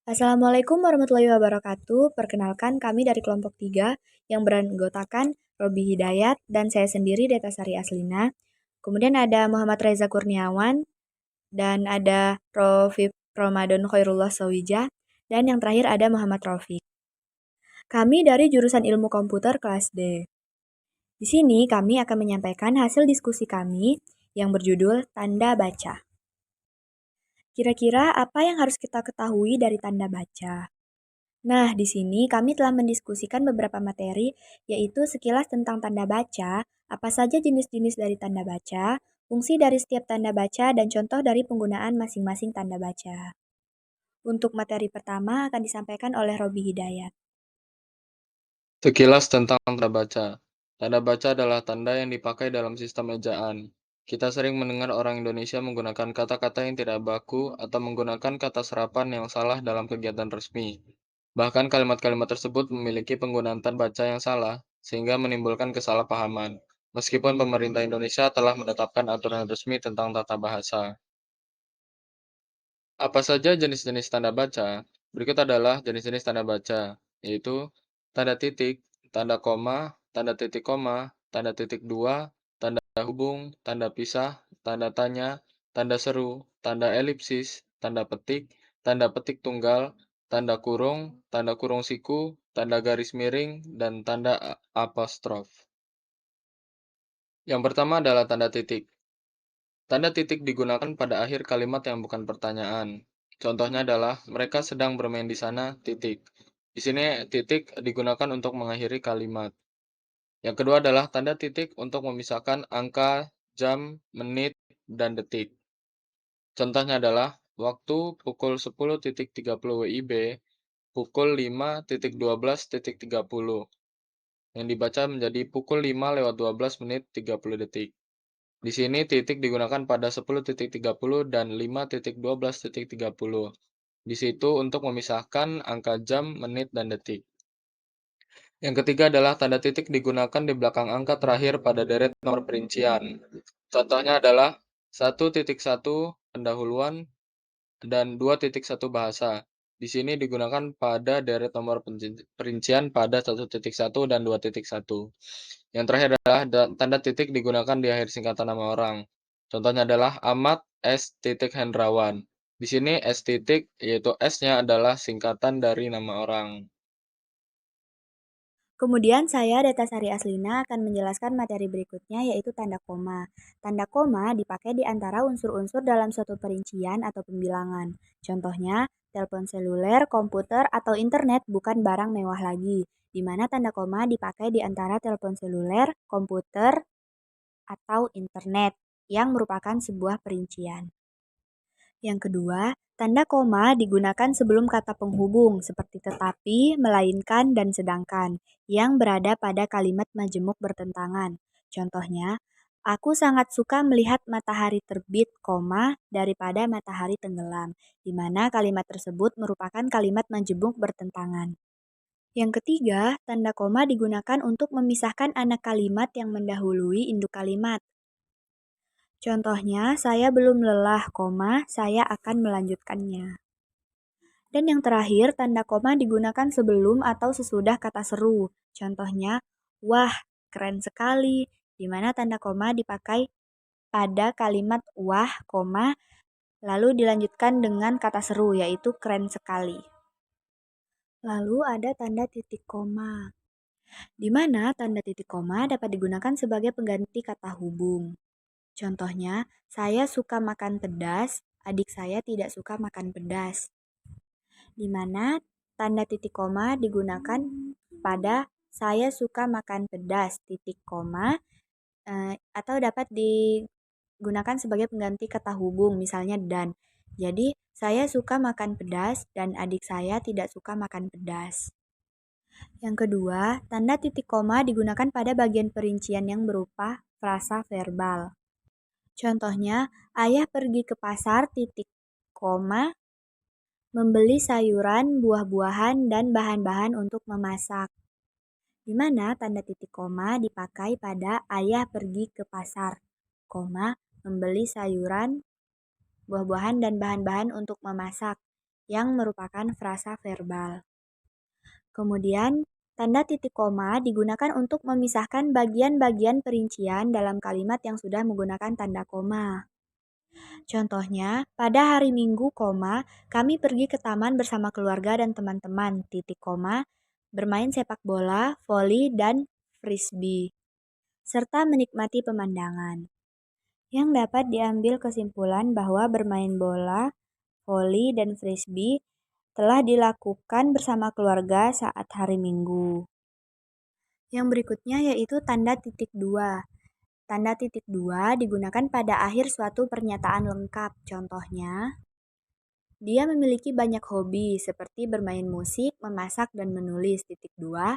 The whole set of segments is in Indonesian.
Assalamualaikum warahmatullahi wabarakatuh. Perkenalkan kami dari kelompok 3 yang beranggotakan Robi Hidayat dan saya sendiri Detasari Aslina. Kemudian ada Muhammad Reza Kurniawan dan ada Rofif Ramadan Khairullah Sawijah dan yang terakhir ada Muhammad Rafiq. Kami dari jurusan Ilmu Komputer kelas D. Di sini kami akan menyampaikan hasil diskusi kami yang berjudul Tanda Baca. Kira-kira apa yang harus kita ketahui dari tanda baca? Nah, di sini kami telah mendiskusikan beberapa materi, yaitu sekilas tentang tanda baca, apa saja jenis-jenis dari tanda baca, fungsi dari setiap tanda baca, dan contoh dari penggunaan masing-masing tanda baca. Untuk materi pertama akan disampaikan oleh Robi Hidayat. Sekilas tentang tanda baca. Tanda baca adalah tanda yang dipakai dalam sistem ejaan. Kita sering mendengar orang Indonesia menggunakan kata-kata yang tidak baku atau menggunakan kata serapan yang salah dalam kegiatan resmi. Bahkan kalimat-kalimat tersebut memiliki penggunaan tanda baca yang salah, sehingga menimbulkan kesalahpahaman. Meskipun pemerintah Indonesia telah menetapkan aturan resmi tentang tata bahasa. Apa saja jenis-jenis tanda baca? Berikut adalah jenis-jenis tanda baca, yaitu tanda titik, tanda koma, tanda titik koma, tanda titik dua, tanda hubung, tanda pisah, tanda tanya, tanda seru, tanda elipsis, tanda petik tunggal, tanda kurung siku, tanda garis miring, dan tanda apostrof. Yang pertama adalah tanda titik. Tanda titik digunakan pada akhir kalimat yang bukan pertanyaan. Contohnya adalah mereka sedang bermain di sana, titik. Di sini titik digunakan untuk mengakhiri kalimat. Yang kedua adalah tanda titik untuk memisahkan angka, jam, menit, dan detik. Contohnya adalah waktu pukul 10.30 WIB, pukul 5.12.30, yang dibaca menjadi pukul 5:12 menit 30 detik. Di sini titik digunakan pada 10.30 dan 5.12.30. Di situ untuk memisahkan angka jam, menit, dan detik. Yang ketiga adalah tanda titik digunakan di belakang angka terakhir pada deret nomor perincian. Contohnya adalah 1.1 pendahuluan dan 2.1 bahasa. Di sini digunakan pada deret nomor perincian pada 1.1 dan 2.1. Yang terakhir adalah tanda titik digunakan di akhir singkatan nama orang. Contohnya adalah Ahmad S. Hendrawan. Di sini S titik, yaitu S-nya adalah singkatan dari nama orang. Kemudian saya, Detasari Aslina, akan menjelaskan materi berikutnya yaitu tanda koma. Tanda koma dipakai di antara unsur-unsur dalam suatu perincian atau pembilangan. Contohnya, telepon seluler, komputer, atau internet bukan barang mewah lagi, di mana tanda koma dipakai di antara telepon seluler, komputer, atau internet yang merupakan sebuah perincian. Yang kedua, tanda koma digunakan sebelum kata penghubung seperti tetapi, melainkan, dan sedangkan yang berada pada kalimat majemuk bertentangan. Contohnya, aku sangat suka melihat matahari terbit, daripada matahari tenggelam, di mana kalimat tersebut merupakan kalimat majemuk bertentangan. Yang ketiga, tanda koma digunakan untuk memisahkan anak kalimat yang mendahului induk kalimat. Contohnya, saya belum lelah, saya akan melanjutkannya. Dan yang terakhir, tanda koma digunakan sebelum atau sesudah kata seru. Contohnya, wah, keren sekali, di mana tanda koma dipakai pada kalimat wah, lalu dilanjutkan dengan kata seru, yaitu keren sekali. Lalu ada tanda titik koma, di mana tanda titik koma dapat digunakan sebagai pengganti kata hubung. Contohnya, saya suka makan pedas, adik saya tidak suka makan pedas. Di mana tanda titik koma digunakan pada saya suka makan pedas, titik koma, atau dapat digunakan sebagai pengganti kata hubung, misalnya dan. Jadi, saya suka makan pedas dan adik saya tidak suka makan pedas. Yang kedua, tanda titik koma digunakan pada bagian perincian yang berupa frasa verbal. Contohnya, ayah pergi ke pasar, titik koma, membeli sayuran, buah-buahan, dan bahan-bahan untuk memasak. Di mana tanda titik koma dipakai pada ayah pergi ke pasar, membeli sayuran, buah-buahan, dan bahan-bahan untuk memasak. yang merupakan frasa verbal. Kemudian, tanda titik koma digunakan untuk memisahkan bagian-bagian perincian dalam kalimat yang sudah menggunakan tanda koma. Contohnya, pada hari Minggu, kami pergi ke taman bersama keluarga dan teman-teman, bermain sepak bola, voli, dan frisbee, serta menikmati pemandangan. Yang dapat diambil kesimpulan bahwa bermain bola, voli, dan frisbee telah dilakukan bersama keluarga saat hari Minggu. Yang berikutnya yaitu tanda titik dua. Tanda titik dua digunakan pada akhir suatu pernyataan lengkap. Contohnya, dia memiliki banyak hobi seperti bermain musik, memasak, dan menulis. Titik dua,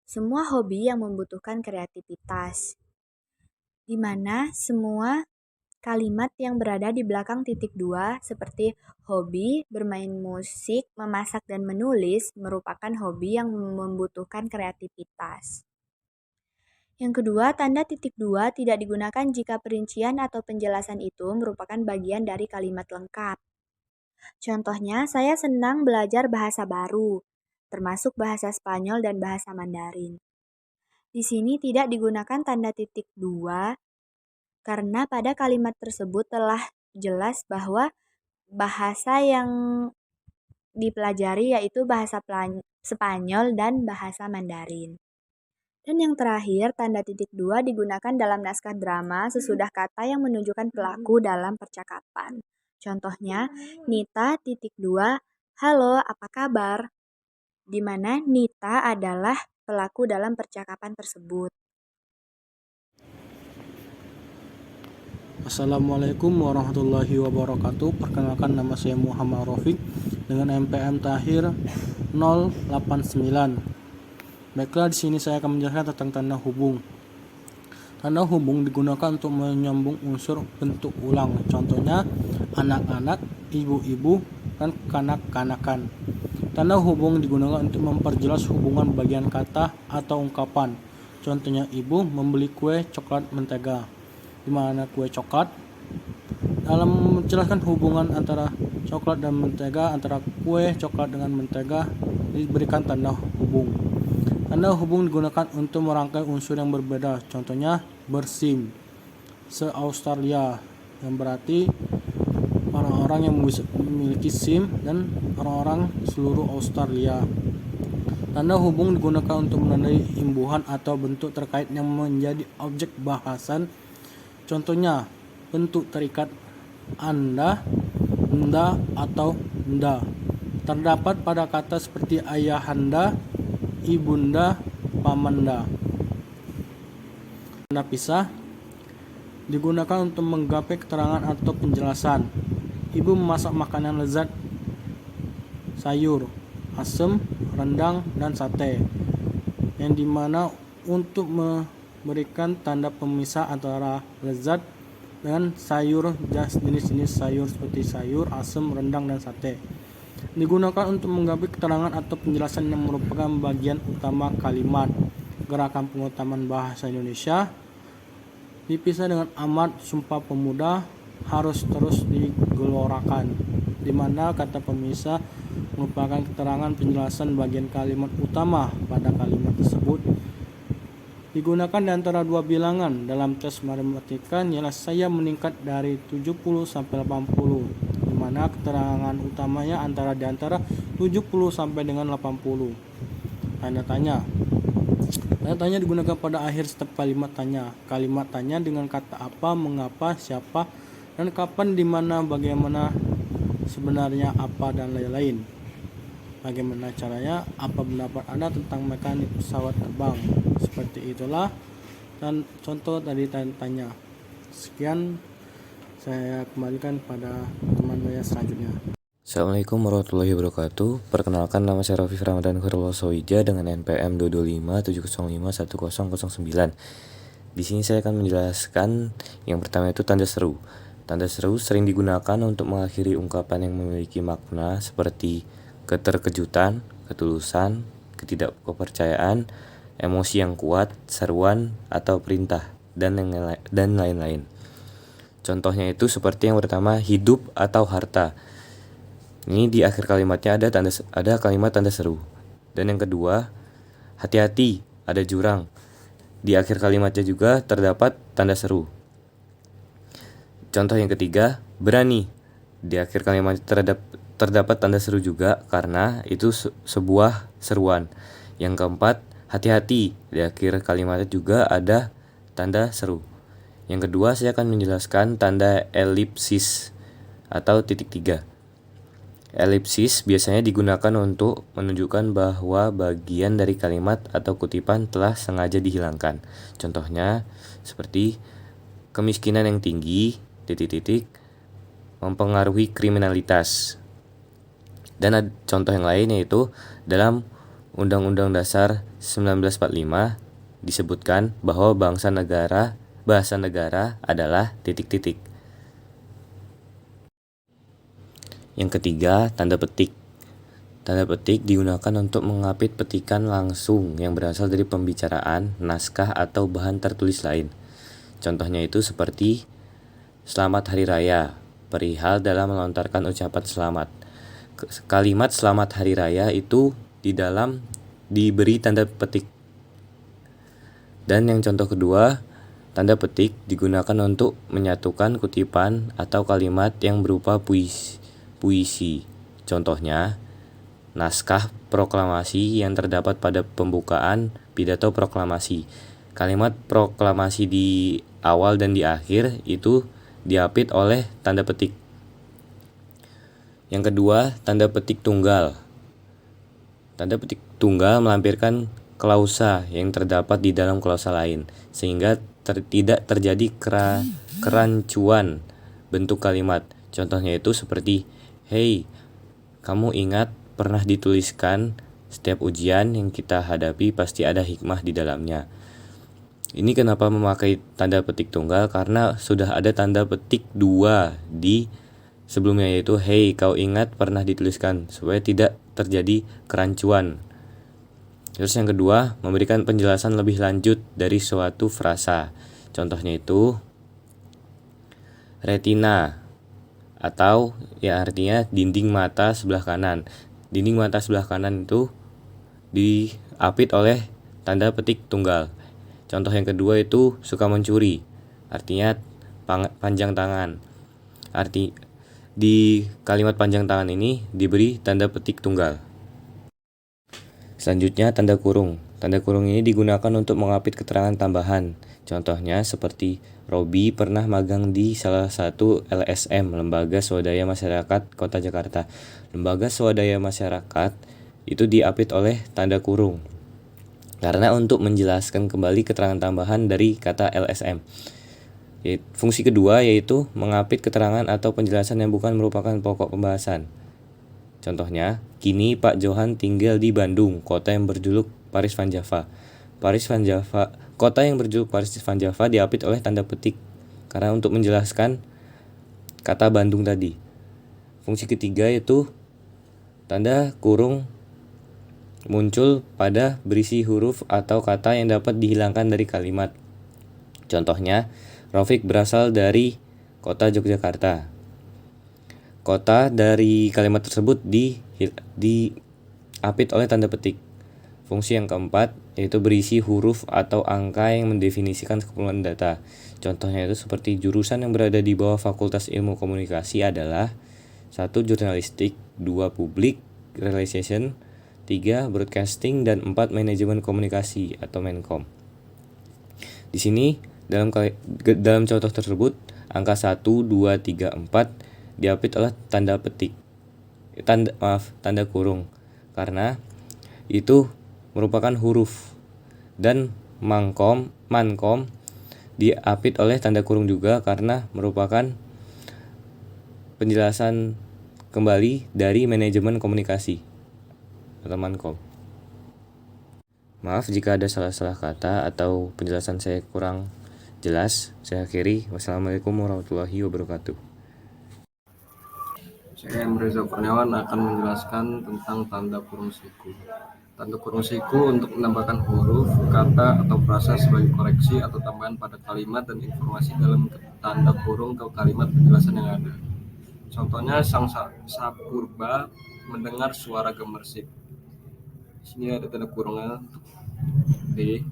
semua hobi yang membutuhkan kreativitas. Di mana semua kalimat yang berada di belakang titik dua seperti hobi, bermain musik, memasak, dan menulis merupakan hobi yang membutuhkan kreativitas. Yang kedua, tanda titik dua tidak digunakan jika perincian atau penjelasan itu merupakan bagian dari kalimat lengkap. Contohnya, saya senang belajar bahasa baru, termasuk bahasa Spanyol dan bahasa Mandarin. Di sini tidak digunakan tanda titik dua karena pada kalimat tersebut telah jelas bahwa bahasa yang dipelajari yaitu bahasa Spanyol dan bahasa Mandarin. Dan yang terakhir, tanda titik dua digunakan dalam naskah drama sesudah kata yang menunjukkan pelaku dalam percakapan. Contohnya, Nita titik dua, halo apa kabar? Di mana Nita adalah pelaku dalam percakapan tersebut. Assalamualaikum warahmatullahi wabarakatuh. Perkenalkan, nama saya Muhammad Rafiq dengan NPM Tahir 089. Baiklah, di sini saya akan menjelaskan tentang tanda hubung. Tanda hubung digunakan untuk menyambung unsur bentuk ulang. Contohnya anak-anak, ibu-ibu, dan kanak-kanakan. Tanda hubung digunakan untuk memperjelas hubungan bagian kata atau ungkapan. Contohnya ibu membeli kue coklat mentega, di mana kue coklat. Dalam menjelaskan hubungan antara coklat dan mentega, antara kue coklat dengan mentega, diberikan tanda hubung. Tanda hubung digunakan untuk merangkai unsur yang berbeda. Contohnya bersim, se-Australia, yang berarti orang-orang yang memiliki SIM dan orang-orang seluruh Australia. Tanda hubung digunakan untuk menandai imbuhan atau bentuk terkait yang menjadi objek bahasan. Contohnya bentuk terikat anda, enda, atau nda. Terdapat pada kata seperti ayahanda, ibunda, pamanda. Tanda pisah digunakan untuk menggapai keterangan atau penjelasan. Ibu memasak makanan lezat, sayur, asam, rendang, dan sate, yang dimana untuk memberikan tanda pemisah antara lezat dengan sayur, jenis-jenis sayur seperti sayur, asam, rendang, dan sate. Digunakan untuk menggapai keterangan atau penjelasan yang merupakan bagian utama kalimat. Gerakan pengutamaan bahasa Indonesia dipisah dengan amat, sumpah pemuda, harus terus digelorakan, di mana kata pemisah merupakan keterangan penjelasan bagian kalimat utama pada kalimat tersebut. Digunakan di antara dua bilangan dalam tes matematika, nilai saya meningkat dari 70 sampai 80, di mana keterangan utamanya di antara 70 sampai dengan 80. Tanda tanya. Tanda tanya digunakan pada akhir setiap kalimat tanya. Kalimat tanya dengan kata apa, mengapa, siapa, dan kapan, di mana, bagaimana, sebenarnya apa, dan lain-lain. Bagaimana caranya, apa pendapat Anda tentang mekanik pesawat terbang? Seperti itulah dan contoh dari tanya. Sekian, saya kembalikan pada teman saya selanjutnya. Assalamualaikum warahmatullahi wabarakatuh. Perkenalkan, nama saya Rafiq Ramadan Khurulosowija dengan NPM 225705109. Di sini saya akan menjelaskan yang pertama itu tanda seru. Tanda seru sering digunakan untuk mengakhiri ungkapan yang memiliki makna seperti keterkejutan, ketulusan, ketidakkepercayaan, emosi yang kuat, seruan, atau perintah, dan lain-lain. Contohnya itu seperti yang pertama, hidup atau harta. Ini di akhir kalimatnya ada kalimat tanda seru. Dan yang kedua, hati-hati, ada jurang. Di akhir kalimatnya juga terdapat tanda seru. Contoh yang ketiga, berani. Di akhir kalimat terdapat tanda seru juga karena itu sebuah seruan. Yang keempat, hati-hati. Di akhir kalimatnya juga ada tanda seru. Yang kedua, saya akan menjelaskan tanda elipsis atau titik tiga. Elipsis biasanya digunakan untuk menunjukkan bahwa bagian dari kalimat atau kutipan telah sengaja dihilangkan. Contohnya seperti kemiskinan yang tinggi, titik-titik, mempengaruhi kriminalitas. Dan contoh yang lain yaitu dalam Undang-Undang Dasar 1945 disebutkan bahwa bahasa negara adalah titik-titik. Yang ketiga, tanda petik. Tanda petik digunakan untuk mengapit petikan langsung yang berasal dari pembicaraan, naskah, atau bahan tertulis lain. Contohnya itu seperti Selamat Hari Raya, perihal dalam melontarkan ucapan selamat. Kalimat Selamat Hari Raya itu diberi tanda petik. Dan yang contoh kedua, tanda petik digunakan untuk menyatukan kutipan atau kalimat yang berupa puisi. Contohnya, naskah proklamasi yang terdapat pada pembukaan pidato proklamasi. Kalimat proklamasi di awal dan di akhir itu diapit oleh tanda petik. Yang kedua, tanda petik tunggal. Tanda petik tunggal melampirkan klausa yang terdapat di dalam klausa lain, sehingga tidak terjadi kerancuan bentuk kalimat. Contohnya itu seperti, hei, kamu ingat pernah dituliskan setiap ujian yang kita hadapi pasti ada hikmah di dalamnya. Ini kenapa memakai tanda petik tunggal? Karena sudah ada tanda petik dua di sebelumnya, yaitu hei, kau ingat pernah dituliskan, supaya tidak terjadi kerancuan. Terus yang kedua, memberikan penjelasan lebih lanjut dari suatu frasa. Contohnya itu retina, atau ya artinya dinding mata sebelah kanan. Dinding mata sebelah kanan itu diapit oleh tanda petik tunggal. Contoh yang kedua itu suka mencuri, artinya panjang tangan. Di kalimat panjang tangan ini diberi tanda petik tunggal. Selanjutnya tanda kurung. Tanda kurung ini digunakan untuk mengapit keterangan tambahan. Contohnya seperti Robi pernah magang di salah satu LSM, Lembaga Swadaya Masyarakat Kota Jakarta. Lembaga Swadaya Masyarakat itu diapit oleh tanda kurung karena untuk menjelaskan kembali keterangan tambahan dari kata LSM. Fungsi kedua yaitu mengapit keterangan atau penjelasan yang bukan merupakan pokok pembahasan. Contohnya, kini Pak Johan tinggal di Bandung, kota yang berjuluk Paris Van Java. Kota yang berjuluk Paris Van Java diapit oleh tanda petik karena untuk menjelaskan kata Bandung tadi. Fungsi ketiga yaitu tanda kurung muncul pada berisi huruf atau kata yang dapat dihilangkan dari kalimat. Contohnya, Rafiq berasal dari kota Yogyakarta. Kota dari kalimat tersebut diapit oleh tanda petik. Fungsi yang keempat yaitu berisi huruf atau angka yang mendefinisikan keperluan data. Contohnya itu seperti jurusan yang berada di bawah Fakultas Ilmu Komunikasi adalah 1. Jurnalistik, 2. Public Relation, 3. Broadcasting, dan 4. Manajemen Komunikasi atau Menkom. Di sini dalam contoh tersebut angka 1, 2, 3, 4 diapit oleh tanda kurung karena itu merupakan huruf, dan mankom diapit oleh tanda kurung juga karena merupakan penjelasan kembali dari manajemen komunikasi atau mankom. Maaf jika ada salah-salah kata atau penjelasan saya kurang jelas. Saya akhiri. Wassalamualaikum warahmatullahi wabarakatuh. Saya Reza Kurniawan akan menjelaskan tentang tanda kurung siku. Tanda kurung siku untuk menambahkan huruf, kata, atau frasa sebagai koreksi atau tambahan pada kalimat dan informasi dalam tanda kurung ke kalimat penjelasan yang ada. Contohnya sang sapurba mendengar suara gemersik. Di sini ada tanda kurungnya. D.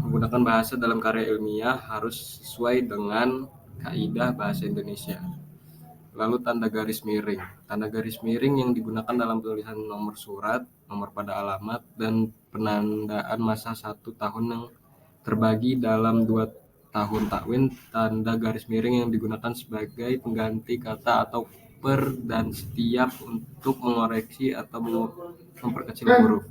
Menggunakan bahasa dalam karya ilmiah harus sesuai dengan kaidah bahasa Indonesia. Lalu tanda garis miring. Tanda garis miring yang digunakan dalam tulisan nomor surat, nomor pada alamat, dan penandaan masa 1 tahun yang terbagi dalam 2 tahun takwin. Tanda garis miring yang digunakan sebagai pengganti kata atau per dan setiap untuk mengoreksi atau memperkecil huruf.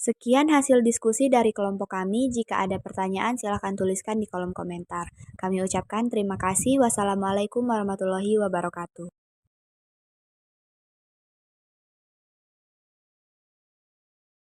Sekian hasil diskusi dari kelompok kami. Jika ada pertanyaan, silakan tuliskan di kolom komentar. Kami ucapkan terima kasih. Wassalamualaikum warahmatullahi wabarakatuh.